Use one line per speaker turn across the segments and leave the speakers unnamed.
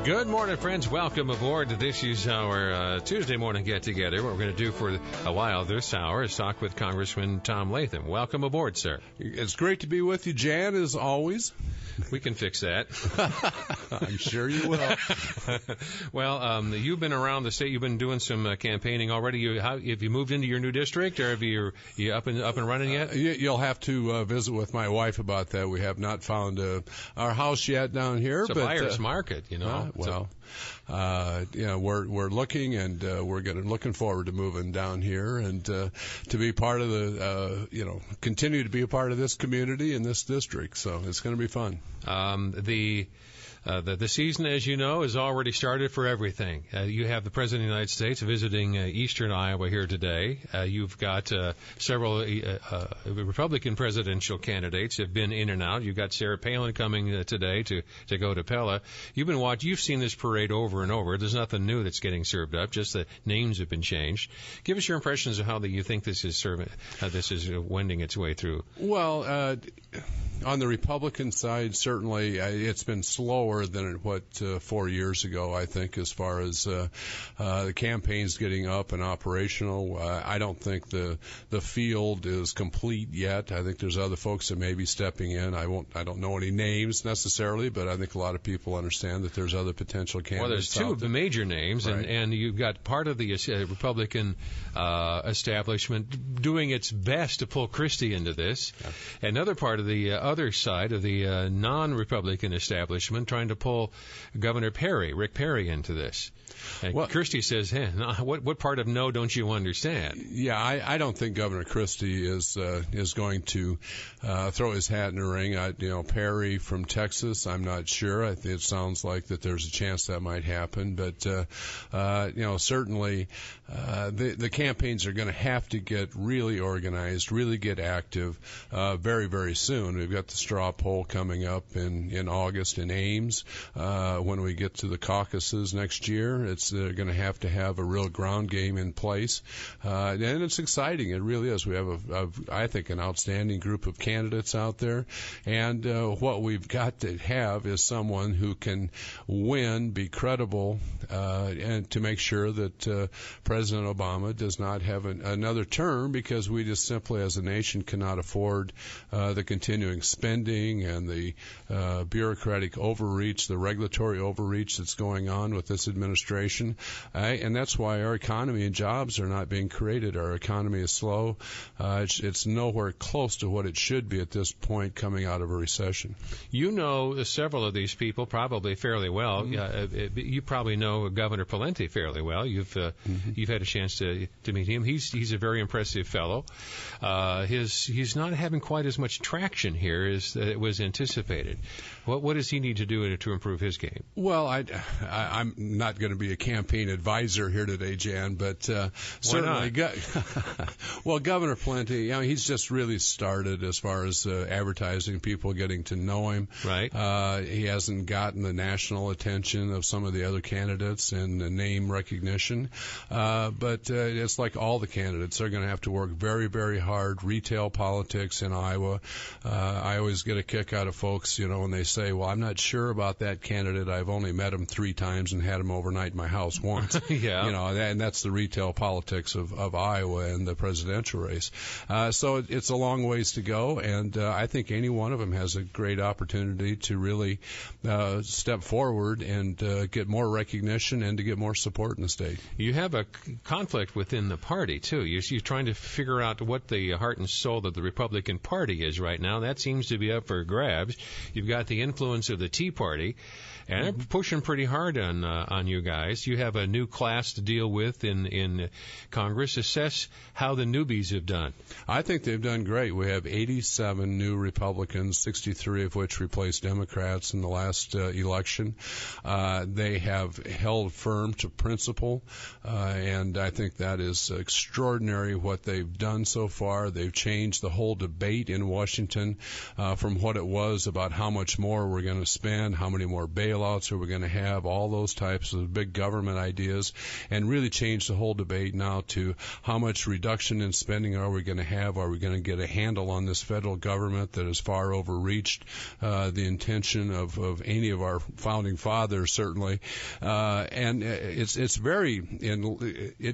Good morning, friends. Welcome aboard. This is our Tuesday morning get-together. What we're going to do for a while this hour is talk with Congressman Tom Latham. Welcome aboard, sir.
It's great to be with you, Jan, as always.
We can fix that.
I'm sure you will.
Well, you've been around the state. You've been doing some campaigning already. Have you moved into your new district, or have you up and running yet?
You'll have to visit with my wife about that. We have not found our house yet down here.
It's a buyer's market, you know.
We're looking, and we're looking forward to moving down here and to be part of the, continue to be a part of this community and this district. So it's going to be fun.
The season, as you know, has already started for everything. You have the President of the United States visiting eastern Iowa here today. You've got several Republican presidential candidates have been in and out. You've got Sarah Palin coming today to go to Pella. You've seen this parade over and over. There's nothing new that's getting served up. Just the names have been changed. Give us your impressions of how you think this is wending its way through.
Well, on the Republican side, certainly it's been slower than what 4 years ago, I think, as far as the campaigns getting up and operational. I don't think the field is complete yet. I think there's other folks that may be stepping in. I don't know any names necessarily, but I think a lot of people understand that there's other potential candidates.
Well, there's two of the major names, right. and you've got part of the Republican establishment doing its best to pull Christie into this. Yeah. Another part of the other side of the non-Republican establishment trying to pull Governor Rick Perry, into this. And Christie says, hey, what part of no don't you understand?
Yeah, I don't think Governor Christie is going to throw his hat in the ring. Perry from Texas, I'm not sure. It sounds like that there's a chance that might happen. But, certainly the campaigns are going to have to get really organized, really get active very, very soon. We've got the straw poll coming up in August in Ames. When we get to the caucuses next year, they're going to have a real ground game in place. And it's exciting. It really is. We have, I think, an outstanding group of candidates out there. And what we've got to have is someone who can win, be credible, and to make sure that President Obama does not have another term, because we just simply as a nation cannot afford the continuing spending and the bureaucratic overreach, the regulatory overreach that's going on with this administration. And that's why our economy and jobs are not being created. Our economy is slow. It's nowhere close to what it should be at this point coming out of a recession.
You know several of these people probably fairly well. Mm-hmm. You probably know Governor Pawlenty fairly well. You've had a chance to meet him. He's a very impressive fellow. He's not having quite as much traction here as it was anticipated. What does he need to do to improve his game?
Well, I'm not going to be a campaign advisor here today, Jan, but certainly, Governor Pawlenty, he's just really started as far as advertising, people getting to know him.
Right.
He hasn't gotten the national attention of some of the other candidates and the name recognition, but it's like all the candidates. They're going to have to work very, very hard. Retail politics in Iowa. I always get a kick out of folks, when they say, well, I'm not sure about that candidate. I've only met him 3 times and had him overnight in my house once.
Yeah.
And that's the retail politics of Iowa and the presidential race. So it's a long ways to go, and I think any one of them has a great opportunity to really step forward and get more recognition and to get more support in the state.
You have a conflict within the party, too. You're trying to figure out what the heart and soul of the Republican Party is right now. That seems to be up for grabs. You've got the influence of the Tea Party, and they're pushing pretty hard on you guys. You have a new class to deal with in Congress. Assess how the newbies have done.
I think they've done great. We have 87 new Republicans, 63 of which replaced Democrats in the last election. They have held firm to principle, and I think that is extraordinary what they've done so far. They've changed the whole debate in Washington from what it was about how much more more we're going to spend, how many more bailouts are we going to have, all those types of big government ideas, and really change the whole debate now to how much reduction in spending are we going to have? Are we going to get a handle on this federal government that has far overreached the intention of any of our founding fathers, certainly? And it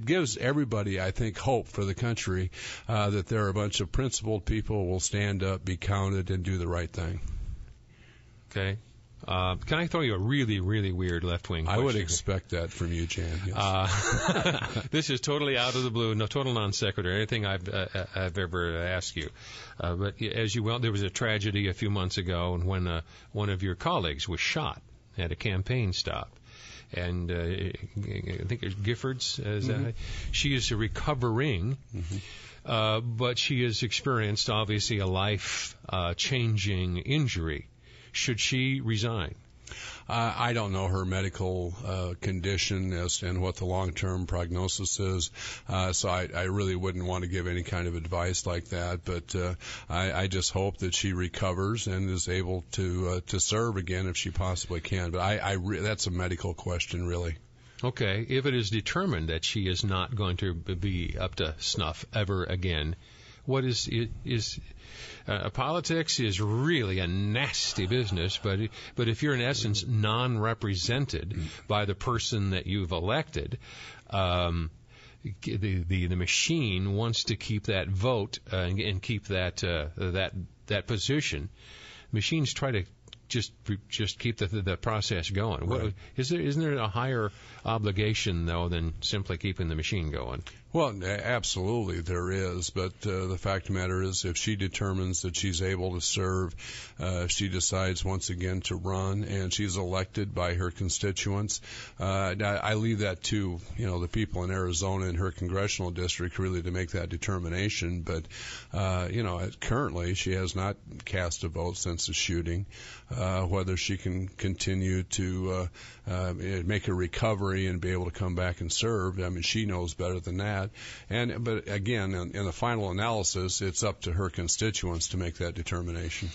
gives everybody, I think, hope for the country that there are a bunch of principled people who will stand up, be counted, and do the right thing.
Okay. Can I throw you a really, really weird left-wing question?
I would expect that from you, Jan. Yes.
This is totally out of the blue, no total non sequitur, anything I've ever asked you. But as you well, there was a tragedy a few months ago when one of your colleagues was shot at a campaign stop. And I think it's Giffords. She is recovering, but she has experienced, obviously, a life-changing injury. Should she resign?
I don't know her medical condition and what the long-term prognosis is, so I really wouldn't want to give any kind of advice like that. But I just hope that she recovers and is able to serve again if she possibly can. But that's a medical question, really.
Okay, if it is determined that she is not going to be up to snuff ever again, what is politics is really a nasty business, but if you're in essence non-represented by the person that you've elected, the machine wants to keep that vote and keep that position. Machines try to just keep the process going.
Right.
Isn't there a higher obligation though than simply keeping the machine going?
Well, absolutely there is, but the fact of the matter is if she determines that she's able to serve, if she decides once again to run and she's elected by her constituents, I leave that to, the people in Arizona and her congressional district really to make that determination. But, currently she has not cast a vote since the shooting. Whether she can continue to make a recovery and be able to come back and serve, I mean, she knows better than that. But again, in the final analysis, it's up to her constituents to make that determination.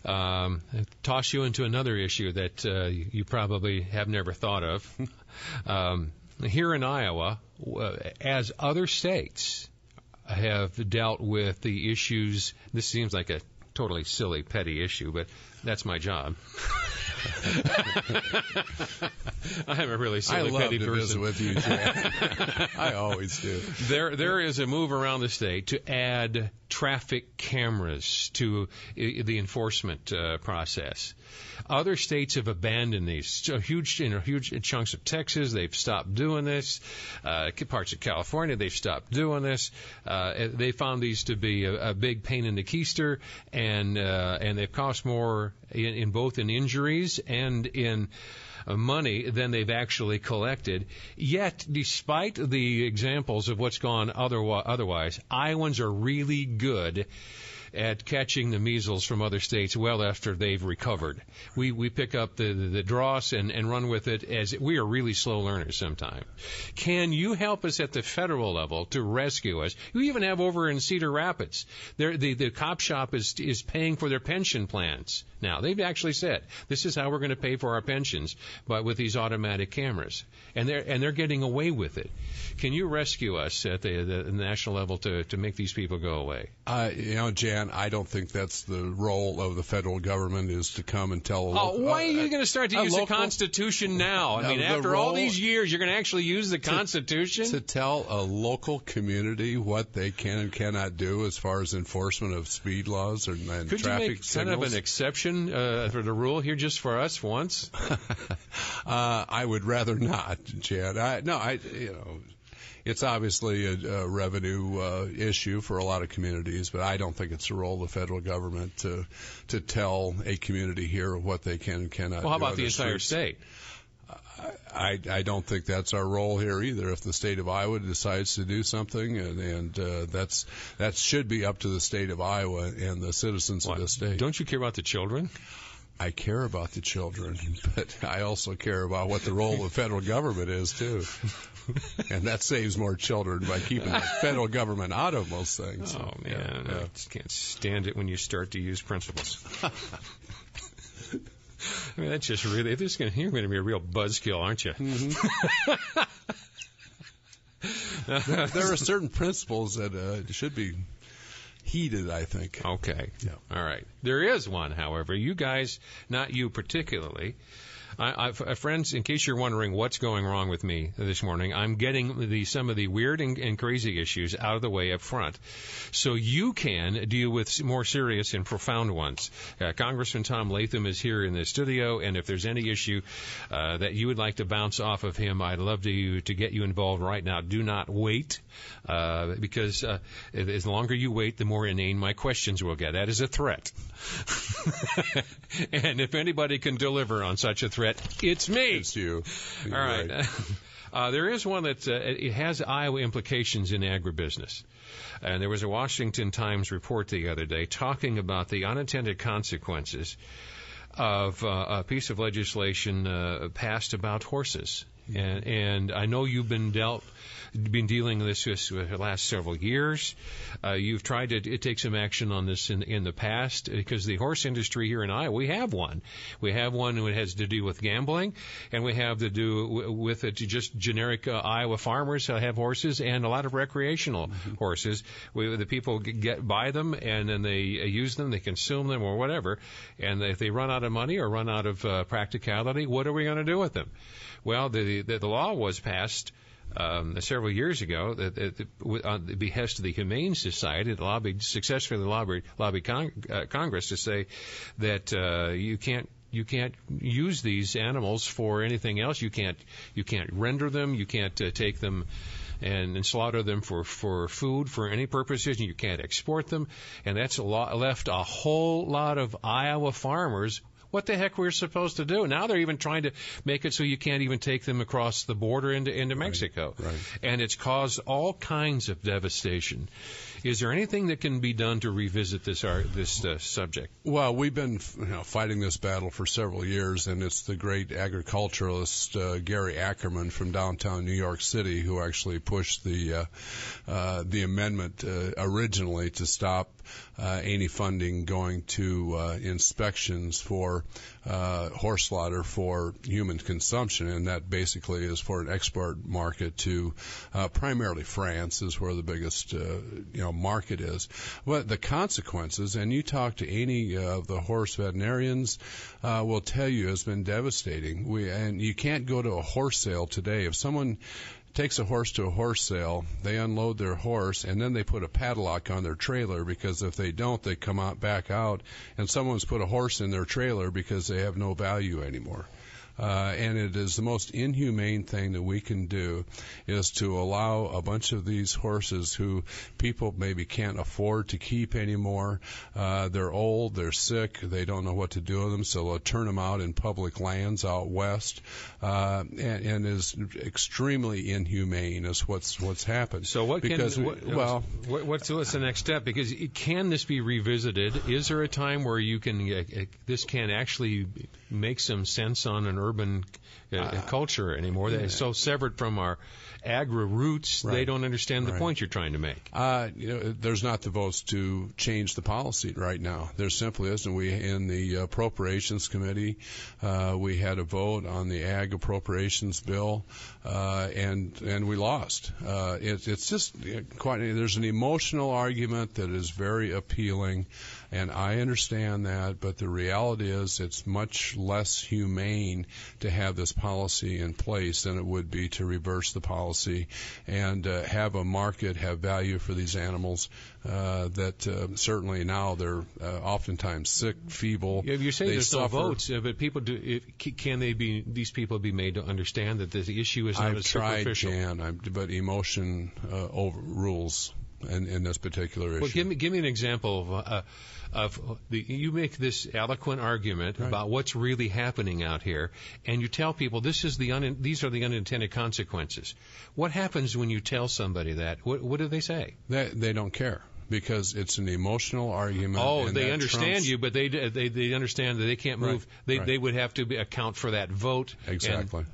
Toss you into another issue that you probably have never thought of. Here in Iowa, as other states have dealt with the issues, this seems like a totally silly, petty issue, but that's my job. I'm a really silly, petty person.
I love to visit with you, Jan. I always do.
There is a move around the state to add traffic cameras to the enforcement process. Other states have abandoned these. Huge chunks of Texas, they've stopped doing this. Parts of California, they've stopped doing this. They found these to be a big pain in the keister, and they've cost more in both in injuries and in money than they've actually collected. Yet, despite the examples of what's gone otherwise, Iowans are really good at catching the measles from other states well after they've recovered. We pick up the dross and run with it, as we are really slow learners sometimes. Can you help us at the federal level to rescue us? You even have over in Cedar Rapids, the cop shop is paying for their pension plans. Now, they've actually said, this is how we're going to pay for our pensions, but with these automatic cameras. And they're getting away with it. Can you rescue us at the national level to make these people go away?
Jan, I don't think that's the role of the federal government, is to come and tell.
Why are you going to start to use the Constitution now? I mean, after all these years, you're going to actually use the Constitution?
To tell a local community what they can and cannot do as far as enforcement of speed laws and
Could
traffic
you make
signals?
kind of an exception for the rule here just for us once?
I would rather not, Jan. It's obviously a revenue issue for a lot of communities, but I don't think it's the role of the federal government to tell a community here what they can and cannot do.
Well, how about the entire state?
I don't think that's our role here either. If the state of Iowa decides to do something, and that should be up to the state of Iowa and the citizens of the state.
Don't you care about the children?
I care about the children, but I also care about what the role of the federal government is, too. And that saves more children by keeping the federal government out of most things.
Oh, man. I just can't stand it when you start to use principles. I mean, that's just really, you're going to be a real buzzkill, aren't you?
Mm-hmm. There are certain principles that should be heeded, I think.
Okay.
Yeah.
All right. There is one, however. You guys, not you particularly. Friends, in case you're wondering what's going wrong with me this morning, I'm getting some of the weird and crazy issues out of the way up front, so you can deal with more serious and profound ones. Congressman Tom Latham is here in the studio, and if there's any issue that you would like to bounce off of him, I'd love to get you involved right now. Do not wait, because the longer you wait, the more inane my questions will get. That is a threat. And if anybody can deliver on such a threat, it's me.
It's you. You're
all right. There is one that it has Iowa implications in agribusiness. And there was a Washington Times report the other day talking about the unintended consequences of a piece of legislation passed about horses. And I know you've been dealing with this for the last several years. You've tried to take some action on this in the past, because the horse industry here in Iowa, we have one. We have one that has to do with gambling, and we have to do with just generic Iowa farmers have horses, and a lot of recreational horses. The people buy them, and then they use them, they consume them, or whatever. And if they run out of money or run out of practicality, what are we going to do with them? Well, the law was passed several years ago on the behest of the Humane Society. It successfully lobbied Congress to say that you can't use these animals for anything else. You can't render them. You can't take them and slaughter them for food for any purposes. You can't export them, and that's left a whole lot of Iowa farmers. What the heck we're supposed to do? Now they're even trying to make it so you can't even take them across the border into Mexico.
Right.
And it's caused all kinds of devastation. Is there anything that can be done to revisit this subject?
Well, we've been fighting this battle for several years, and it's the great agriculturalist Gary Ackerman from downtown New York City who actually pushed the amendment originally to stop any funding going to inspections for horse slaughter for human consumption, and that basically is for an export market to primarily France is where the biggest market is. But the consequences, and you talk to any of the horse veterinarians, will tell you has been devastating. And you can't go to a horse sale today. If someone takes a horse to a horse sale, they unload their horse, and then they put a padlock on their trailer, because if they don't, they come back out, and someone's put a horse in their trailer because they have no value anymore. And it is the most inhumane thing that we can do is to allow a bunch of these horses who people maybe can't afford to keep anymore. They're old, they're sick, they don't know what to do with them, so they'll turn them out in public lands out west, and is extremely inhumane is what's happened.
So what's the next step? Because can this be revisited? Is there a time where you can this can actually make some sense on an urban culture anymore that is so severed from our agri roots? Right. They don't understand the point you're trying to make.
There's not the votes to change the policy right now. There simply isn't. We in the Appropriations Committee, we had a vote on the Ag Appropriations Bill, and we lost. It's just quite. There's an emotional argument that is very appealing, and I understand that, but the reality is it's much less humane to have this policy in place than it would be to reverse the policy and have a market have value for these animals that certainly now they're oftentimes sick, feeble.
Yeah, you say there's
suffer.
No votes, but people do. Can these people be made to understand that the issue is not as superficial?
I've tried, Jan, but emotion overrules in this particular issue.
Well, give me an example of you make this eloquent argument about what's really happening out here, and you tell people these are the unintended consequences. What happens when you tell somebody that? What do they say?
They don't care. Because it's an emotional argument.
Oh, they understand you, but they understand that they can't move. They would have to account for that vote.
Exactly.